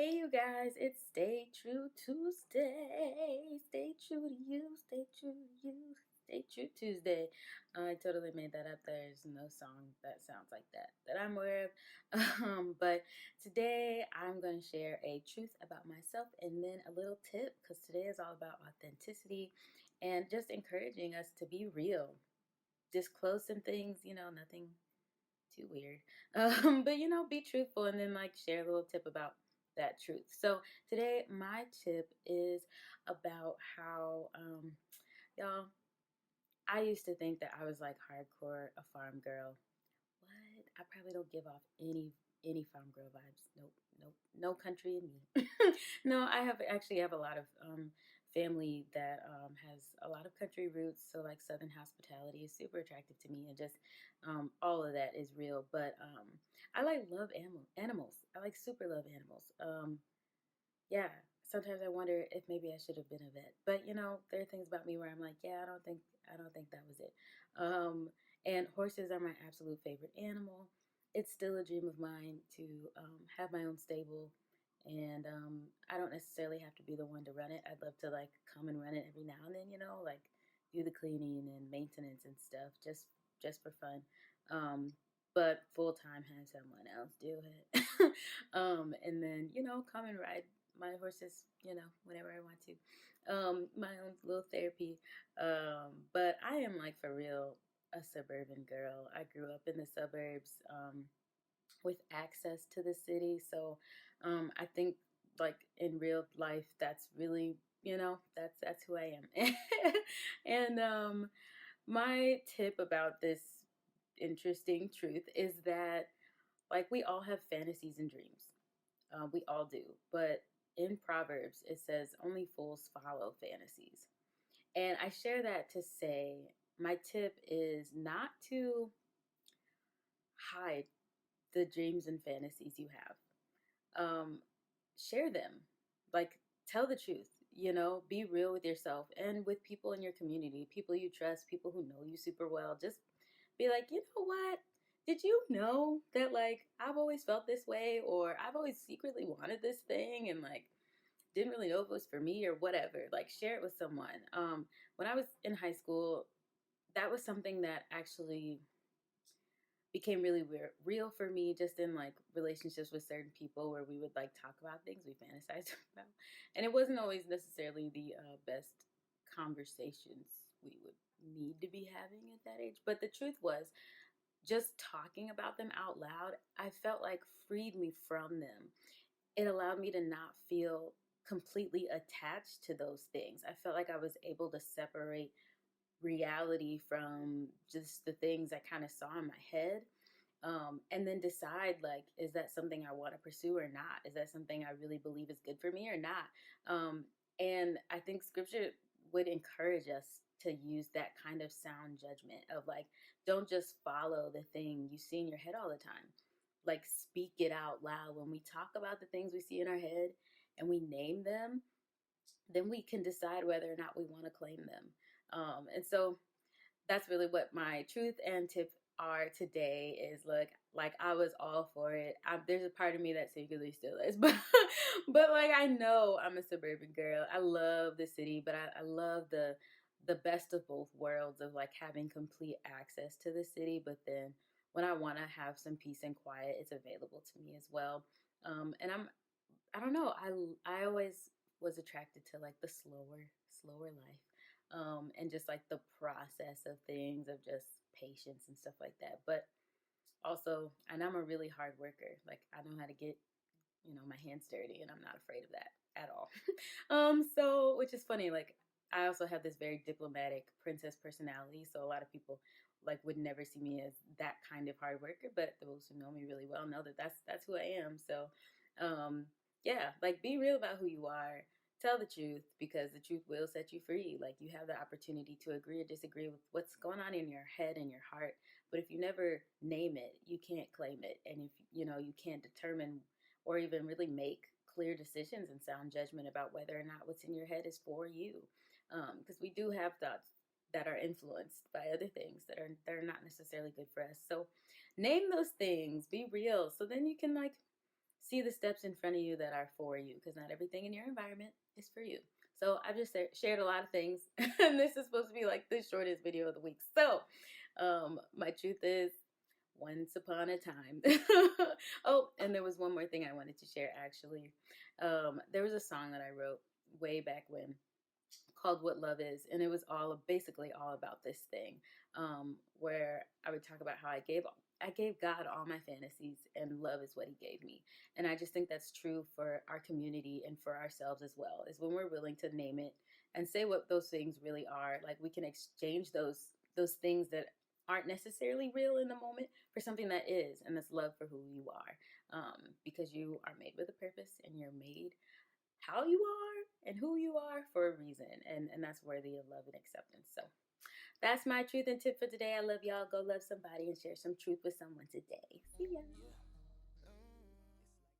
Hey, you guys, it's Stay True Tuesday. Stay true to you, stay true to you, stay true Tuesday. I totally made that up. There's no song that sounds like that I'm aware of. But today I'm going to share a truth about myself and then a little tip because today is all about authenticity and just encouraging us to be real. Disclose some things, nothing too weird. But be truthful and then share a little tip about that truth. So today my tip is about how y'all, I used to think that I was like hardcore a farm girl. What? I probably don't give off any farm girl vibes. Nope, nope, no country in me. No, I have a lot of family that has a lot of country roots. So like Southern hospitality is super attractive to me, and just all of that is real. But I love animals. I like super love animals. Yeah. Sometimes I wonder if maybe I should have been a vet, but there are things about me where I'm like, yeah, I don't think that was it. Um, and horses are my absolute favorite animal. It's still a dream of mine to have my own stable, and I don't necessarily have to be the one to run it. I'd love to come and run it every now and then, do the cleaning and maintenance and stuff, just for fun. Um, but full time have someone else do it. And then come and ride my horses, whenever I want to. My own little therapy. But I am for real a suburban girl. I grew up in the suburbs with access to the city. So I think in real life that's really, that's who I am. And my tip about this interesting truth is that we all have fantasies and dreams. We all do. But in Proverbs, it says only fools follow fantasies. And I share that to say my tip is not to hide the dreams and fantasies you have. Share them. Tell the truth. Be real with yourself and with people in your community, people you trust, people who know you super well. Just be like, you know what? Did you know that I've always felt this way, or I've always secretly wanted this thing and didn't really know if it was for me or whatever. Share it with someone. When I was in high school, that was something that actually became really real for me, just in relationships with certain people where we would talk about things we fantasized about, and it wasn't always necessarily the best conversations we would need to be having at that age. But the truth was, just talking about them out loud, I felt freed me from them. It allowed me to not feel completely attached to those things. I felt like I was able to separate reality from just the things I kind of saw in my head. And then decide is that something I want to pursue or not? Is that something I really believe is good for me or not? And I think scripture would encourage us to use that kind of sound judgment of don't just follow the thing you see in your head all the time. Speak it out loud. When we talk about the things we see in our head and we name them, then we can decide whether or not we want to claim them. And so that's really what my truth and tip are today. Is I was all for it. There's a part of me that secretly still is, but I know I'm a suburban girl. I love the city, but I love the best of both worlds of having complete access to the city, but then when I want to have some peace and quiet, it's available to me as well. And I don't know. I always was attracted to the slower life, and just the process of things, of just patience and stuff like that. But also, and I'm a really hard worker. I know how to get my hands dirty, and I'm not afraid of that at all. So which is funny. I also have this very diplomatic princess personality, so a lot of people would never see me as that kind of hard worker. But those who know me really well know that that's who I am. So um yeah, be real about who you are. Tell the truth, because the truth will set you free. You have the opportunity to agree or disagree with what's going on in your head and your heart. But if you never name it, you can't claim it. And if you can't determine or even really make clear decisions and sound judgment about whether or not what's in your head is for you. Because we do have thoughts that are influenced by other things that are not necessarily good for us. So name those things, be real. So then you can see the steps in front of you that are for you, because not everything in your environment is for you. So I've just shared a lot of things, and this is supposed to be like the shortest video of the week. So my truth is, once upon a time. Oh, and there was one more thing I wanted to share actually. There was a song that I wrote way back when called What Love Is, and it was basically all about this thing, where I would talk about how I gave God all my fantasies, and love is what He gave me. And I just think that's true for our community and for ourselves as well. Is when we're willing to name it and say what those things really are. Like, we can exchange those things that aren't necessarily real in the moment for something that is, and that's love for who you are. Because you are made with a purpose, and you're made how you are and who you are for a reason, and that's worthy of love and acceptance. So that's my truth and tip for today. I love y'all. Go love somebody and share some truth with someone today. See ya.